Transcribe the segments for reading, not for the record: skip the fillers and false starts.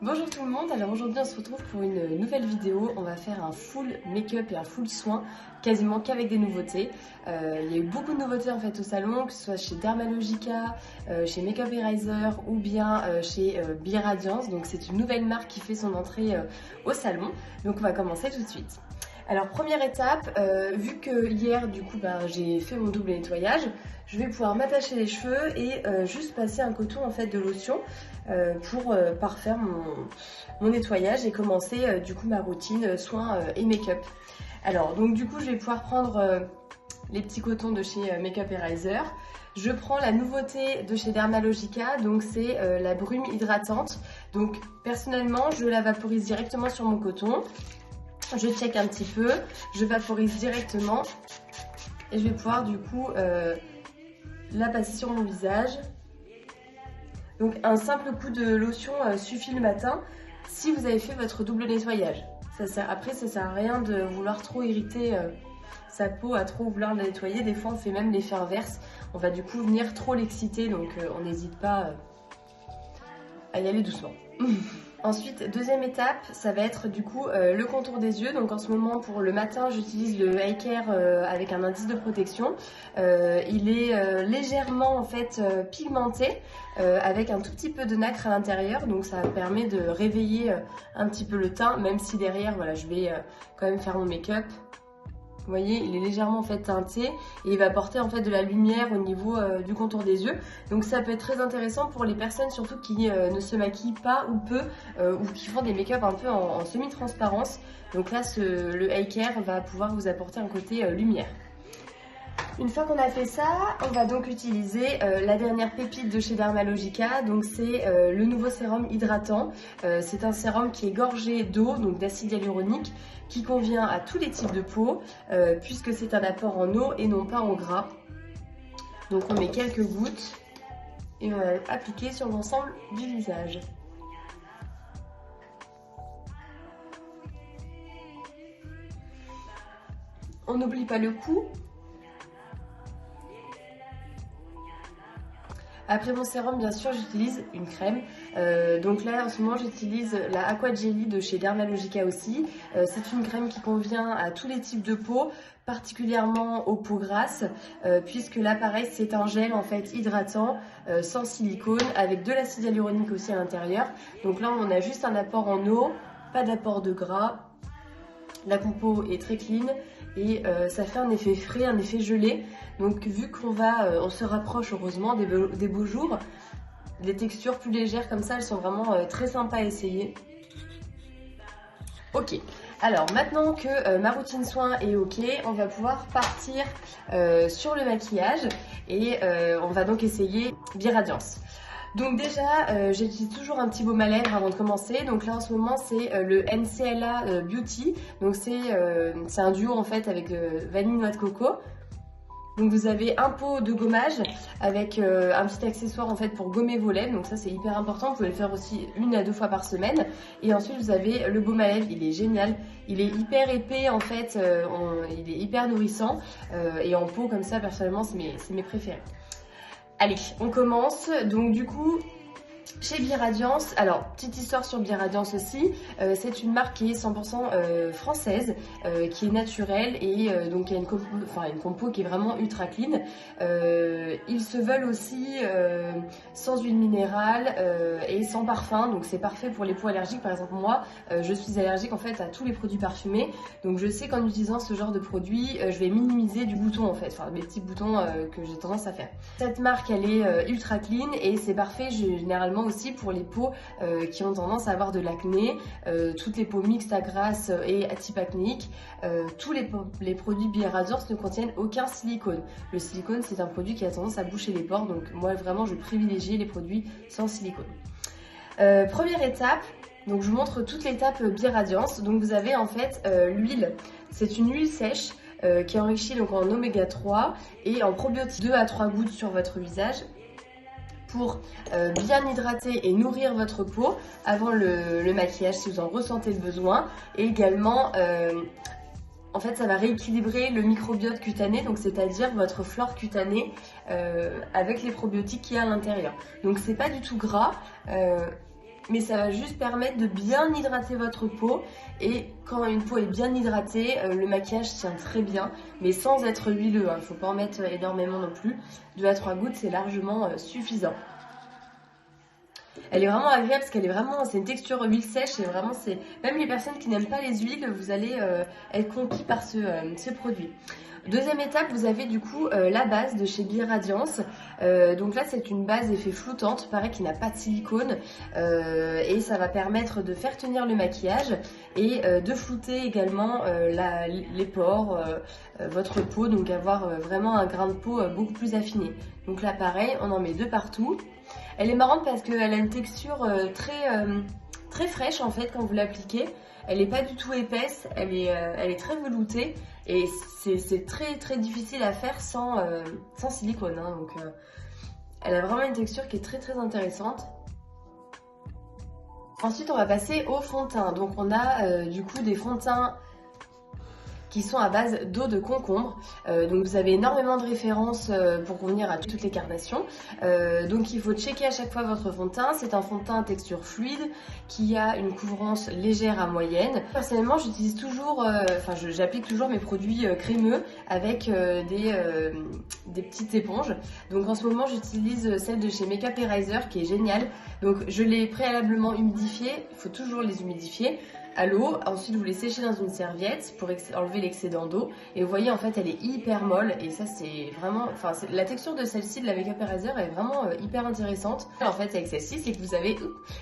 Bonjour tout le monde, alors aujourd'hui on se retrouve pour une nouvelle vidéo. On va faire un full make-up et un full soin, quasiment qu'avec des nouveautés. Il y a eu beaucoup de nouveautés en fait au salon, que ce soit chez Dermalogica, chez Makeup Eraser ou bien chez Biradiance. Donc c'est une nouvelle marque qui fait son entrée au salon. Donc on va commencer tout de suite. Alors première étape, vu que hier du coup j'ai fait mon double nettoyage, je vais pouvoir m'attacher les cheveux et juste passer un coton en fait de lotion pour parfaire mon nettoyage et commencer du coup ma routine soins et make-up. Alors donc du coup je vais pouvoir prendre les petits cotons de chez Makeup Eraser. Je prends la nouveauté de chez Dermalogica, donc c'est la brume hydratante. Donc personnellement je la vaporise directement sur mon coton. Je check un petit peu, je vaporise directement et je vais pouvoir du coup la passer sur mon visage. Donc un simple coup de lotion suffit le matin si vous avez fait votre double nettoyage. Après ça sert à rien de vouloir trop irriter sa peau, à trop vouloir la nettoyer. Des fois on fait même l'effet inverse, on va du coup venir trop l'exciter, donc on n'hésite pas à y aller doucement. Ensuite, deuxième étape, ça va être du coup le contour des yeux. Donc en ce moment, pour le matin, j'utilise le Eye Care avec un indice de protection. Il est légèrement en fait pigmenté avec un tout petit peu de nacre à l'intérieur. Donc ça permet de réveiller un petit peu le teint, même si derrière, voilà, je vais quand même faire mon make-up. Vous voyez, il est légèrement en fait teinté et il va apporter en fait de la lumière au niveau du contour des yeux. Donc ça peut être très intéressant pour les personnes surtout qui ne se maquillent pas ou peu ou qui font des make-up un peu en semi-transparence. Donc là, le Eye Care va pouvoir vous apporter un côté lumière. Une fois qu'on a fait ça, on va donc utiliser la dernière pépite de chez Dermalogica. Donc c'est le nouveau sérum hydratant. C'est un sérum qui est gorgé d'eau, donc d'acide hyaluronique, qui convient à tous les types de peau, puisque c'est un apport en eau et non pas en gras. Donc on met quelques gouttes et on va appliquer sur l'ensemble du visage. On n'oublie pas le cou. Après mon sérum, bien sûr, j'utilise une crème. Donc là, en ce moment, j'utilise la Aqua Jelly de chez Dermalogica aussi. C'est une crème qui convient à tous les types de peau, particulièrement aux peaux grasses, puisque là, pareil, c'est un gel en fait hydratant, sans silicone, avec de l'acide hyaluronique aussi à l'intérieur. Donc là, on a juste un apport en eau, pas d'apport de gras. La compo est très clean et ça fait un effet frais, un effet gelé. Donc vu on se rapproche heureusement des beaux jours, les textures plus légères comme ça, elles sont vraiment très sympas à essayer. Ok, alors maintenant que ma routine soin est ok, on va pouvoir partir sur le maquillage et on va donc essayer Biradiance. Donc déjà, j'utilise toujours un petit baume à lèvres avant de commencer. Donc là en ce moment c'est le NCLA Beauty. Donc c'est un duo en fait avec vanille noix de coco. Donc vous avez un pot de gommage avec un petit accessoire en fait pour gommer vos lèvres. Donc ça c'est hyper important, vous pouvez le faire aussi 1 à 2 fois par semaine. Et ensuite vous avez le baume à lèvres, il est génial. Il est hyper épais en fait, il est hyper nourrissant. Et en peau comme ça personnellement c'est mes préférés. Allez, on commence. Donc du coup, chez Biradiance, alors petite histoire sur Biradiance aussi, c'est une marque qui est 100% française, qui est naturelle et donc il y a une compo qui est vraiment ultra clean. Ils se veulent aussi sans huile minérale et sans parfum, donc c'est parfait pour les peaux allergiques. Par exemple moi, je suis allergique en fait à tous les produits parfumés, donc je sais qu'en utilisant ce genre de produit, je vais minimiser du bouton en fait, enfin mes petits boutons que j'ai tendance à faire. Cette marque elle est ultra clean et c'est parfait généralement aussi pour les peaux qui ont tendance à avoir de l'acné, toutes les peaux mixtes à grasses et à type acnéique. Tous les produits Biradiance ne contiennent aucun silicone. Le silicone c'est un produit qui a tendance à boucher les pores, donc moi vraiment je privilégie les produits sans silicone. Première étape, donc je vous montre toute l'étape Biradiance. Donc vous avez en fait l'huile, c'est une huile sèche qui est enrichie donc en oméga 3 et en probiotiques, 2 à 3 gouttes sur votre visage pour bien hydrater et nourrir votre peau avant le maquillage si vous en ressentez le besoin. Et également, en fait, ça va rééquilibrer le microbiote cutané, donc c'est-à-dire votre flore cutanée avec les probiotiques qu'il y a à l'intérieur. Donc c'est pas du tout gras. mais ça va juste permettre de bien hydrater votre peau. Et quand une peau est bien hydratée, le maquillage tient très bien, mais sans être huileux, hein. Il ne faut pas en mettre énormément non plus. 2 à 3 gouttes, c'est largement suffisant. Elle est vraiment agréable parce qu'elle est vraiment, c'est une texture huile sèche et vraiment c'est, même les personnes qui n'aiment pas les huiles, vous allez être conquis par ce produit. Deuxième étape, vous avez du coup la base de chez Be Radiance. Donc là c'est une base effet floutante, pareil qui n'a pas de silicone et ça va permettre de faire tenir le maquillage et de flouter également les pores, votre peau, donc avoir vraiment un grain de peau beaucoup plus affiné. Donc là pareil, on en met 2 partout. Elle est marrante parce qu'elle a une texture très fraîche en fait quand vous l'appliquez. Elle n'est pas du tout épaisse, elle est très veloutée et c'est très difficile à faire sans silicone, hein. Donc elle a vraiment une texture qui est très intéressante. Ensuite on va passer au fond de teint. Donc on a du coup des fonds de teint qui sont à base d'eau de concombre. Donc vous avez énormément de références pour convenir à toutes les carnations. Donc il faut checker à chaque fois votre fond de teint. C'est un fond de teint à texture fluide qui a une couvrance légère à moyenne. Personnellement j'utilise toujours, j'applique toujours mes produits crémeux avec des petites éponges. Donc en ce moment j'utilise celle de chez Makeup Eraser qui est géniale. Donc je l'ai préalablement humidifiée, il faut toujours les humidifier à l'eau, ensuite vous les séchez dans une serviette pour enlever l'excédent d'eau et vous voyez en fait elle est hyper molle et ça c'est vraiment, la texture de celle-ci de la Makeup Eraser est vraiment hyper intéressante. En fait avec celle-ci c'est que vous avez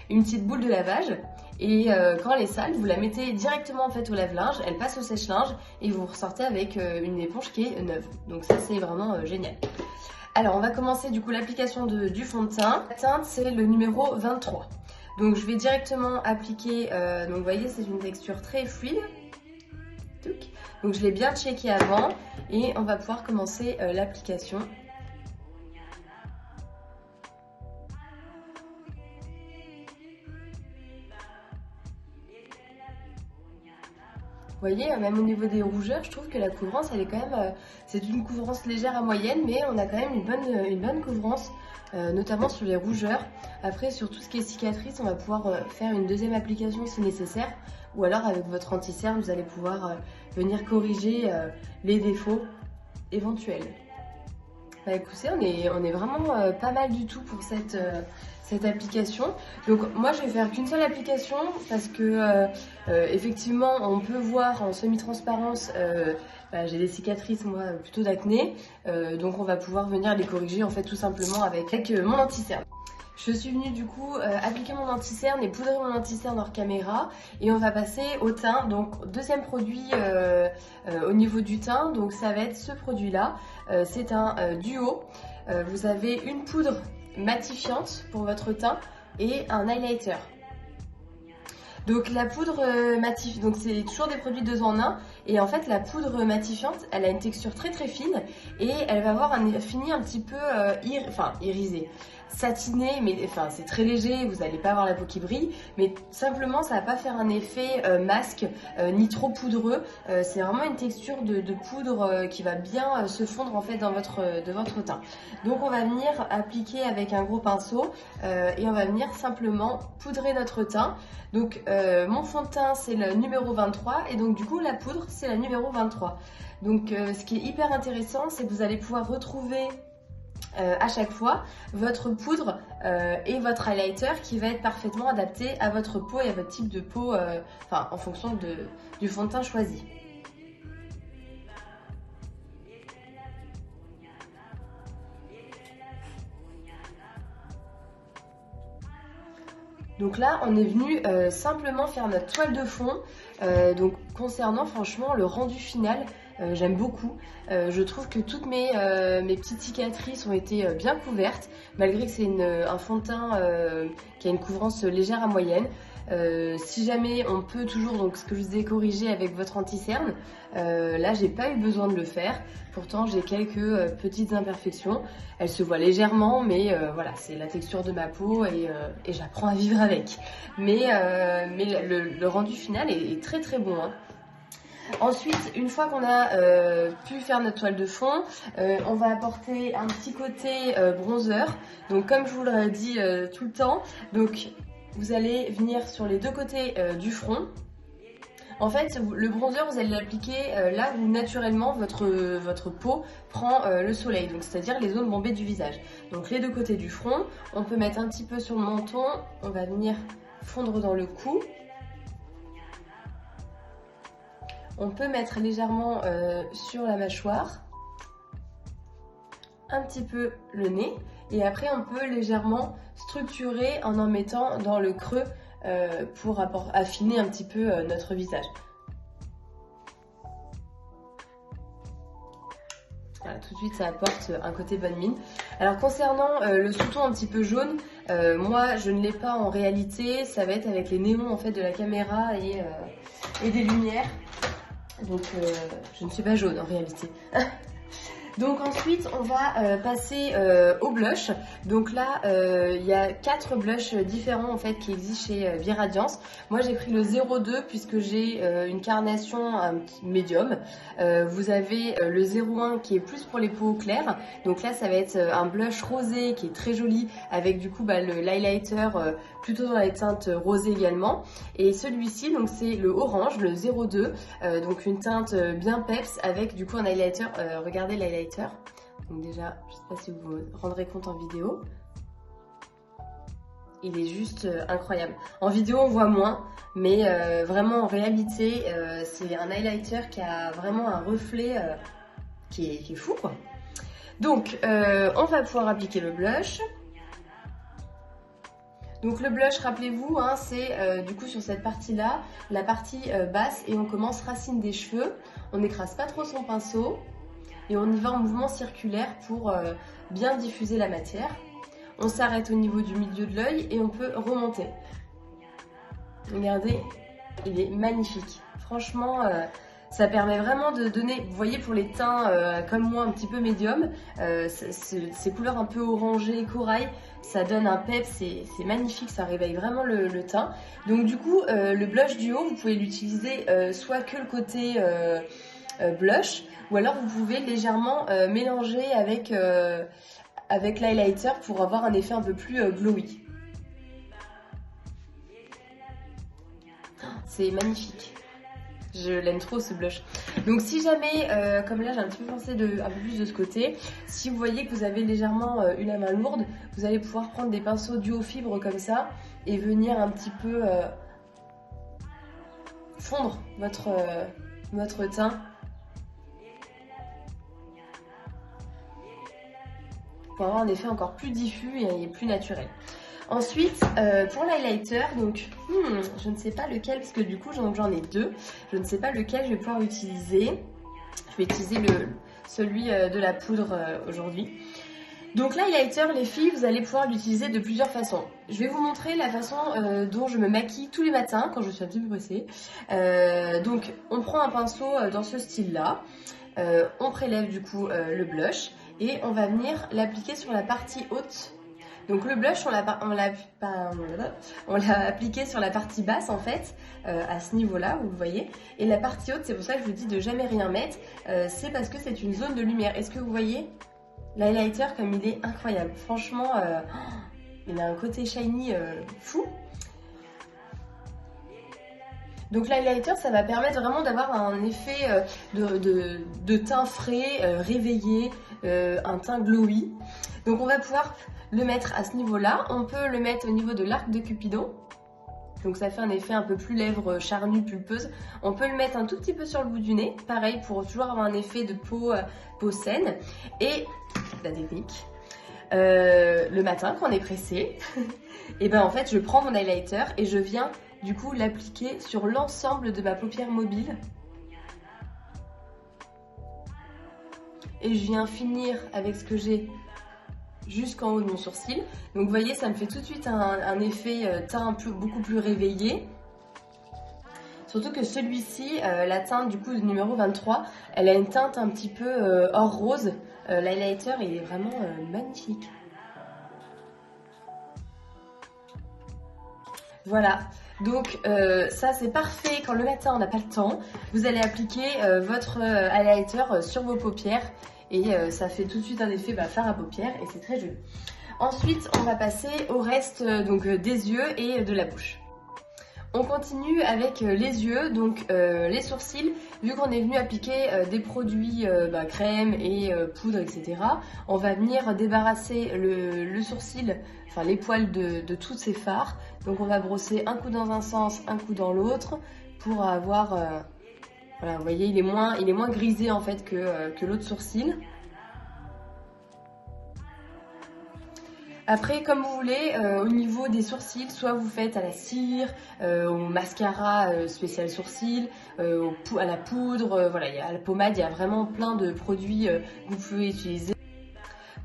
une petite boule de lavage et quand elle est sale vous la mettez directement en fait au lave-linge, elle passe au sèche-linge et vous ressortez avec une éponge qui est neuve, donc ça c'est vraiment génial. Alors on va commencer du coup l'application du fond de teint. La teinte c'est le numéro 23. Donc je vais directement appliquer, donc vous voyez c'est une texture très fluide. Donc je l'ai bien checké avant et on va pouvoir commencer l'application. Vous voyez, même au niveau des rougeurs, je trouve que la couvrance, elle est quand même, c'est une couvrance légère à moyenne, mais on a quand même une bonne couvrance, notamment sur les rougeurs. Après, sur tout ce qui est cicatrices, on va pouvoir faire une deuxième application si nécessaire, ou alors avec votre anti-cerne, vous allez pouvoir venir corriger les défauts éventuels. Bah écoutez, on est vraiment pas mal du tout pour cette application. Donc moi je vais faire qu'une seule application parce que effectivement on peut voir en semi-transparence, j'ai des cicatrices moi plutôt d'acné, donc on va pouvoir venir les corriger en fait tout simplement avec mon anti-cerne. Je suis venue du coup appliquer mon anti-cerne et poudrer mon anti-cerne hors caméra et on va passer au teint. Donc deuxième produit au niveau du teint, donc ça va être ce produit là, c'est un duo. Vous avez une poudre matifiante pour votre teint et un highlighter. Donc la poudre matifiante, donc c'est toujours des produits 2 en 1 et en fait la poudre matifiante elle a une texture très fine et elle va avoir un fini un petit peu irisé, satiné, mais c'est très léger, vous n'allez pas avoir la peau qui brille, mais simplement ça va pas faire un effet masque ni trop poudreux, c'est vraiment une texture de poudre qui va bien se fondre en fait dans de votre teint. Donc on va venir appliquer avec un gros pinceau et on va venir simplement poudrer notre teint. Donc mon fond de teint c'est le numéro 23 et donc du coup la poudre c'est la numéro 23. Donc ce qui est hyper intéressant c'est que vous allez pouvoir retrouver à chaque fois votre poudre et votre highlighter qui va être parfaitement adapté à votre peau et à votre type de peau, en fonction du fond de teint choisi. Donc là, on est venu simplement faire notre toile de fond. Donc concernant franchement le rendu final, j'aime beaucoup. Je trouve que toutes mes petites cicatrices ont été bien couvertes, malgré que c'est un fond de teint qui a une couvrance légère à moyenne. Si jamais on peut toujours, donc ce que je vous ai corrigé avec votre anti-cerne, là j'ai pas eu besoin de le faire. Pourtant j'ai quelques petites imperfections. Elles se voient légèrement, mais voilà, c'est la texture de ma peau et j'apprends à vivre avec. Mais le rendu final est très bon, hein. Ensuite, une fois qu'on a pu faire notre toile de fond, on va apporter un petit côté bronzer. Donc comme je vous l'ai dit tout le temps, donc vous allez venir sur les deux côtés du front. En fait, le bronzer, vous allez l'appliquer là où naturellement votre peau prend le soleil, donc c'est-à-dire les zones bombées du visage. Donc les deux côtés du front, on peut mettre un petit peu sur le menton, on va venir fondre dans le cou. On peut mettre légèrement sur la mâchoire, un petit peu le nez, et après on peut légèrement structurer en mettant dans le creux pour affiner un petit peu notre visage. Voilà, tout de suite ça apporte un côté bonne mine. Alors concernant le sous-ton un petit peu jaune, moi je ne l'ai pas en réalité, ça va être avec les néons en fait de la caméra et des lumières. Donc je ne suis pas jaune en réalité. Donc ensuite on va passer au blush. Donc là il y a 4 blushs différents en fait qui existent chez Biradiance. Moi j'ai pris le 02 puisque j'ai une carnation médium. Vous avez le 01 qui est plus pour les peaux claires. Donc là ça va être un blush rosé qui est très joli avec du coup l'highlighter plutôt dans les teintes rosées également. Et celui-ci donc c'est le orange, le 02, donc une teinte bien peps avec du coup un highlighter, regardez l'highlighter. Donc déjà, je ne sais pas si vous vous rendrez compte en vidéo. Il est juste incroyable. En vidéo, on voit moins, mais vraiment en réalité, c'est un highlighter qui a vraiment un reflet qui est fou, quoi. Donc, on va pouvoir appliquer le blush. Donc le blush, rappelez-vous, hein, c'est du coup sur cette partie-là, la partie basse, et on commence racine des cheveux. On n'écrase pas trop son pinceau. Et on y va en mouvement circulaire pour bien diffuser la matière. On s'arrête au niveau du milieu de l'œil et on peut remonter. Regardez, il est magnifique. Franchement, ça permet vraiment de donner, vous voyez pour les teints comme moi un petit peu médium, ces couleurs un peu orangées, corail, ça donne un pep, c'est magnifique, ça réveille vraiment le teint. Donc du coup, le blush du haut, vous pouvez l'utiliser soit que le côté blush, ou alors vous pouvez légèrement mélanger avec l'highlighter pour avoir un effet un peu plus glowy. C'est magnifique. Je l'aime trop ce blush. Donc si jamais, comme là j'ai un petit peu pensé un peu plus de ce côté, si vous voyez que vous avez légèrement eu la main lourde, vous allez pouvoir prendre des pinceaux duo fibre comme ça et venir un petit peu fondre votre teint. Pour avoir un effet encore plus diffus et plus naturel. Ensuite, pour l'highlighter, donc je ne sais pas lequel, parce que du coup j'en ai deux. Je ne sais pas lequel je vais pouvoir utiliser. Je vais utiliser celui de la poudre aujourd'hui. Donc l'highlighter, les filles, vous allez pouvoir l'utiliser de plusieurs façons. Je vais vous montrer la façon dont je me maquille tous les matins quand je suis un petit peu pressée. Donc on prend un pinceau dans ce style-là. On prélève du coup le blush. Et on va venir l'appliquer sur la partie haute. Donc le blush, on l'a appliqué sur la partie basse en fait, à ce niveau-là, vous le voyez. Et la partie haute, c'est pour ça que je vous dis de jamais rien mettre, c'est parce que c'est une zone de lumière. Est-ce que vous voyez l'highlighter comme il est incroyable? Franchement, il a un côté shiny fou. Donc l'highlighter, ça va permettre vraiment d'avoir un effet de teint frais, réveillé, un teint glowy. Donc on va pouvoir le mettre à ce niveau-là. On peut le mettre au niveau de l'arc de Cupidon. Donc ça fait un effet un peu plus lèvres charnues, pulpeuses. On peut le mettre un tout petit peu sur le bout du nez. Pareil, pour toujours avoir un effet de peau saine. Et la technique, le matin quand on est pressé, et ben en fait je prends mon highlighter et je viens du coup l'appliquer sur l'ensemble de ma paupière mobile. Et je viens finir avec ce que j'ai jusqu'en haut de mon sourcil. Donc vous voyez, ça me fait tout de suite un effet teint beaucoup plus réveillé. Surtout que celui-ci, la teinte du coup numéro 23, elle a une teinte un petit peu or rose. L'highlighter, il est vraiment magnifique. Voilà. Donc ça c'est parfait quand le matin on n'a pas le temps. Vous allez appliquer votre highlighter sur vos paupières et ça fait tout de suite un effet fard à paupières et c'est très joli. Ensuite, on va passer au reste donc, des yeux et de la bouche. On continue avec les yeux, donc les sourcils. Vu qu'on est venu appliquer des produits crème et poudre, etc., on va venir débarrasser le sourcil, enfin les poils de tous ces fards. Donc on va brosser un coup dans un sens, un coup dans l'autre pour avoir... voilà, vous voyez, il est moins grisé en fait que l'autre sourcil. Après, comme vous voulez, au niveau des sourcils, soit vous faites à la cire, au mascara spécial sourcils, à la poudre, voilà, à la pommade, il y a vraiment plein de produits que vous pouvez utiliser.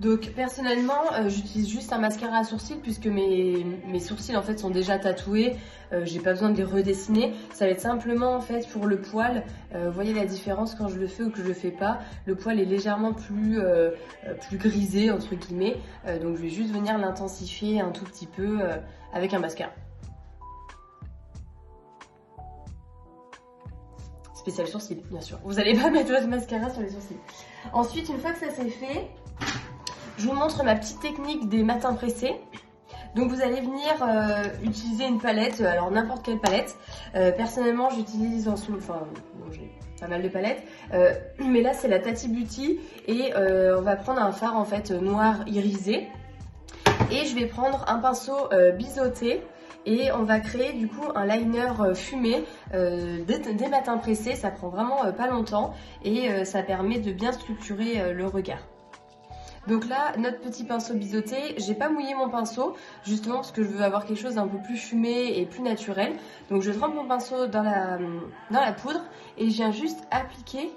Donc personnellement, j'utilise juste un mascara à sourcils puisque mes sourcils en fait sont déjà tatoués. J'ai pas besoin de les redessiner. Ça va être simplement en fait pour le poil. Vous voyez la différence quand je le fais ou que je le fais pas. Le poil est légèrement plus grisé entre guillemets. Donc je vais juste venir l'intensifier un tout petit peu avec un mascara. Spécial sourcils, bien sûr. Vous n'allez pas mettre votre mascara sur les sourcils. Ensuite, une fois que ça c'est fait, je vous montre ma petite technique des matins pressés. Donc vous allez venir utiliser une palette, alors n'importe quelle palette. Personnellement j'utilise enfin bon, j'ai pas mal de palettes, mais là c'est la Tati Beauty et on va prendre un fard en fait noir irisé. Et je vais prendre un pinceau biseauté. Et on va créer du coup un liner fumé des matins pressés. Ça prend vraiment pas longtemps et ça permet de bien structurer le regard. Donc là, notre petit pinceau biseauté, j'ai pas mouillé mon pinceau, justement parce que je veux avoir quelque chose d'un peu plus fumé et plus naturel. Donc je trempe mon pinceau dans la poudre et je viens juste appliquer.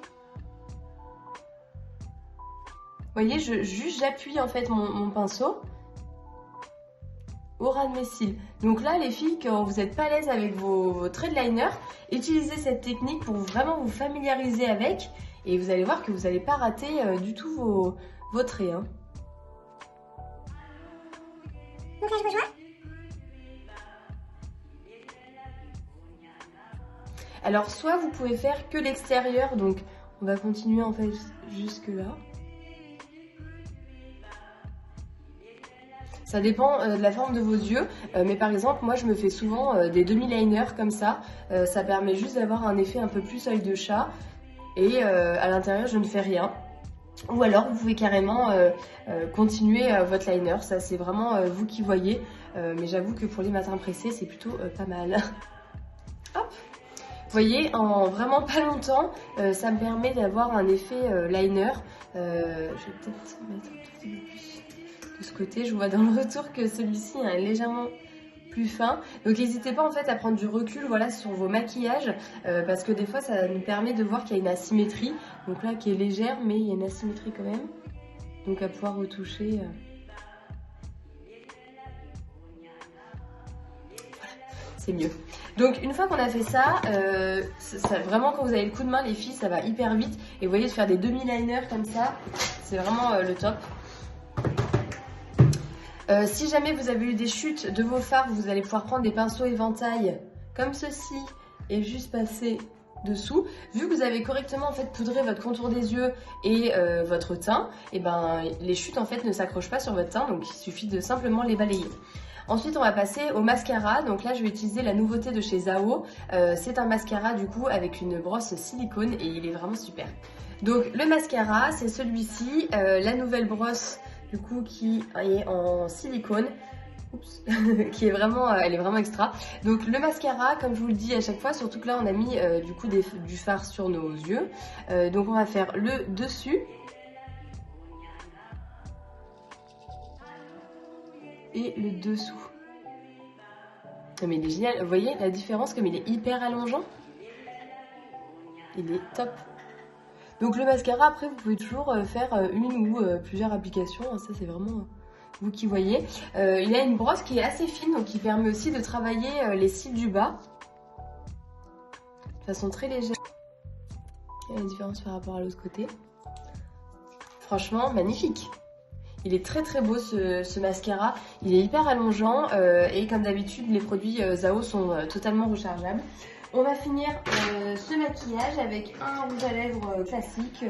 Vous voyez, j'appuie en fait mon pinceau au ras de mes cils. Donc là, les filles, quand vous n'êtes pas à l'aise avec vos traits de liner, utilisez cette technique pour vraiment vous familiariser avec et vous allez voir que vous n'allez pas rater du tout vos traits. Hein. Donc là, je rejoins. Alors, soit vous pouvez faire que l'extérieur, donc on va continuer en fait jusque là. Ça dépend de la forme de vos yeux, mais par exemple, moi je me fais souvent des demi-liners comme ça. Ça permet juste d'avoir un effet un peu plus œil de chat et à l'intérieur je ne fais rien. Ou alors vous pouvez carrément continuer votre liner, ça c'est vraiment vous qui voyez, mais j'avoue que pour les matins pressés c'est plutôt pas mal. Hop. Vous voyez, en vraiment pas longtemps, ça me permet d'avoir un effet liner. Je vais peut-être mettre un petit peu plus de ce côté. Je vois dans le retour que celui-ci est légèrement plus fin. Donc n'hésitez pas en fait à prendre du recul voilà, sur vos maquillages parce que des fois ça nous permet de voir qu'il y a une asymétrie. Donc là qui est légère mais il y a une asymétrie quand même. Donc à pouvoir retoucher. Voilà, c'est mieux. Donc une fois qu'on a fait ça, vraiment quand vous avez le coup de main les filles ça va hyper vite. Et vous voyez de faire des demi-liners comme ça, c'est vraiment le top. Si jamais vous avez eu des chutes de vos fards, vous allez pouvoir prendre des pinceaux éventail comme ceci et juste passer dessous. Vu que vous avez correctement en fait poudré votre contour des yeux et votre teint, et ben les chutes en fait ne s'accrochent pas sur votre teint, donc il suffit de simplement les balayer. Ensuite on va passer au mascara, donc là je vais utiliser la nouveauté de chez Zao. C'est un mascara du coup avec une brosse silicone et il est vraiment super. Donc le mascara c'est celui-ci, la nouvelle brosse du coup qui est en silicone. Oups. Qui est vraiment, elle est vraiment extra. Donc le mascara, comme je vous le dis à chaque fois, surtout que là on a mis du coup du fard sur nos yeux. Donc on va faire le dessus. Et le dessous. Mais il est génial, vous voyez la différence comme il est hyper allongeant. Il est top. Donc le mascara après vous pouvez toujours faire une ou plusieurs applications, ça c'est vraiment vous qui voyez. Il a une brosse qui est assez fine donc qui permet aussi de travailler les cils du bas de façon très légère. Il y a la différence par rapport à l'autre côté. Franchement magnifique. Il est très très beau ce mascara, il est hyper allongeant et comme d'habitude les produits Zao sont totalement rechargeables. On va finir ce maquillage avec un rouge à lèvres classique.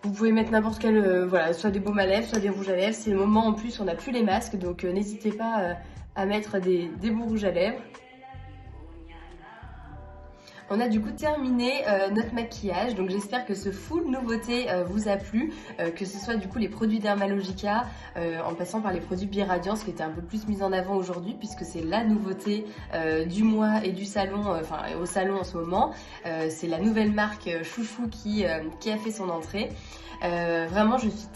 Vous pouvez mettre n'importe quel, voilà, soit des baumes à lèvres, soit des rouges à lèvres. C'est le moment en plus, on n'a plus les masques, donc n'hésitez pas à mettre des beaux rouges à lèvres. On a du coup terminé notre maquillage, donc j'espère que ce full nouveauté vous a plu, que ce soit du coup les produits Dermalogica, en passant par les produits Biradiance qui étaient un peu plus mis en avant aujourd'hui puisque c'est la nouveauté du mois et du salon, enfin au salon en ce moment. C'est la nouvelle marque Chouchou qui a fait son entrée. Vraiment je suis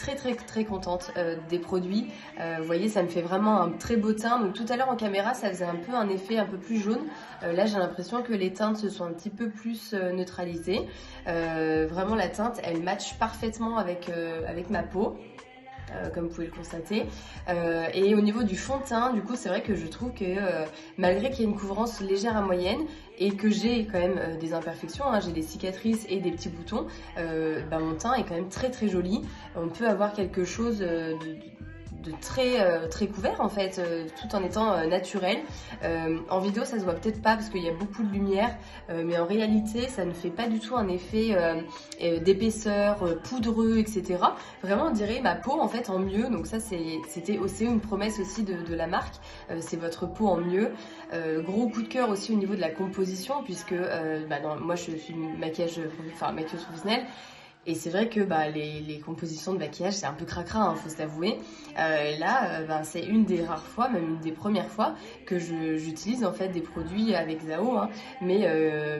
très contente des produits. Vous voyez, ça me fait vraiment un très beau teint. Donc tout à l'heure en caméra ça faisait un peu un effet un peu plus jaune. Là j'ai l'impression que les teintes se sont un petit peu plus neutralisées. Vraiment la teinte elle match parfaitement avec ma peau. Comme vous pouvez le constater. Et au niveau du fond de teint, du coup, c'est vrai que je trouve que malgré qu'il y ait une couvrance légère à moyenne et que j'ai quand même des imperfections, hein, j'ai des cicatrices et des petits boutons, mon teint est quand même très joli. On peut avoir quelque chose de très couvert en fait, tout en étant naturel. En vidéo ça se voit peut-être pas parce qu'il y a beaucoup de lumière, mais en réalité ça ne fait pas du tout un effet d'épaisseur, poudreux, etc. Vraiment on dirait ma peau en fait en mieux, donc ça c'était aussi une promesse aussi de la marque, c'est votre peau en mieux. Gros coup de cœur aussi au niveau de la composition puisque moi je suis maquilleuse professionnelle. Et c'est vrai que les compositions de maquillage c'est un peu cracra, hein, faut se l'avouer. C'est une des rares fois, même une des premières fois que j'utilise en fait des produits avec Zao, hein. Mais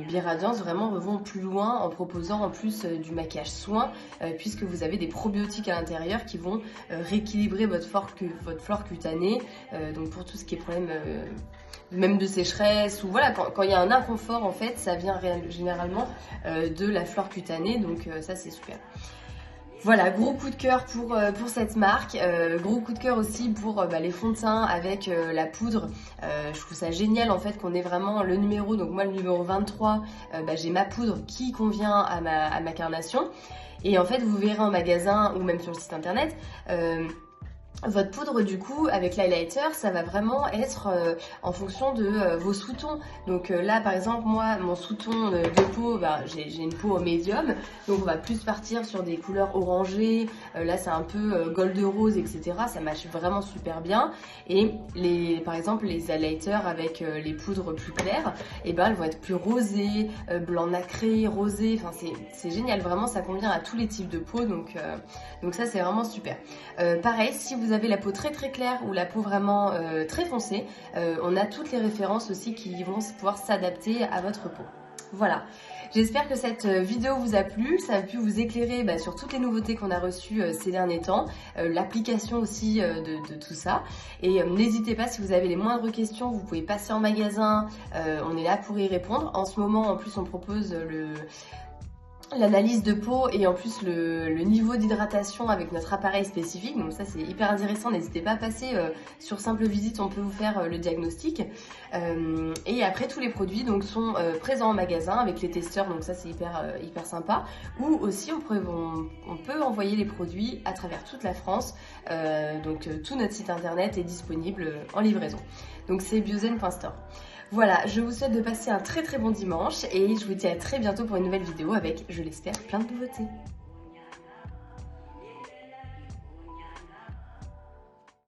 Biradiance vraiment vont plus loin en proposant en plus du maquillage soin, puisque vous avez des probiotiques à l'intérieur qui vont rééquilibrer votre flore cutanée, donc pour tout ce qui est problème même de sécheresse ou voilà, quand il y a un inconfort en fait ça vient généralement de la flore cutanée, donc ça c'est super. Voilà, gros coup de cœur pour cette marque, gros coup de cœur aussi pour les fonds de teint avec la poudre. Je trouve ça génial en fait qu'on ait vraiment le numéro, donc moi le numéro 23, j'ai ma poudre qui convient à ma carnation. Et en fait vous verrez en magasin ou même sur le site internet, votre poudre du coup avec l'highlighter ça va vraiment être en fonction de vos sous-tons. Donc là par exemple moi mon sous-ton de peau, j'ai une peau médium, donc on va plus partir sur des couleurs orangées, là c'est un peu gold rose, etc. Ça matche vraiment super bien. Et par exemple les highlighters avec les poudres plus claires, elles vont être plus rosées, blanc nacré, rosé, enfin c'est génial, vraiment ça convient à tous les types de peau, donc ça c'est vraiment super. Pareil, si vous avez la peau très claire ou la peau vraiment très foncée, on a toutes les références aussi qui vont pouvoir s'adapter à votre peau. Voilà, j'espère que cette vidéo vous a plu, ça a pu vous éclairer sur toutes les nouveautés qu'on a reçues ces derniers temps, l'application aussi de tout ça. Et n'hésitez pas, si vous avez les moindres questions, vous pouvez passer en magasin, on est là pour y répondre. En ce moment, en plus, on propose l'analyse de peau et en plus le niveau d'hydratation avec notre appareil spécifique, donc ça c'est hyper intéressant, n'hésitez pas à passer sur simple visite, on peut vous faire le diagnostic. Et après tous les produits donc sont présents en magasin avec les testeurs, donc ça c'est hyper sympa. Ou aussi on peut envoyer les produits à travers toute la France, donc tout notre site internet est disponible en livraison, donc c'est biozen.store. Voilà, je vous souhaite de passer un très bon dimanche et je vous dis à très bientôt pour une nouvelle vidéo avec, je l'espère, plein de nouveautés.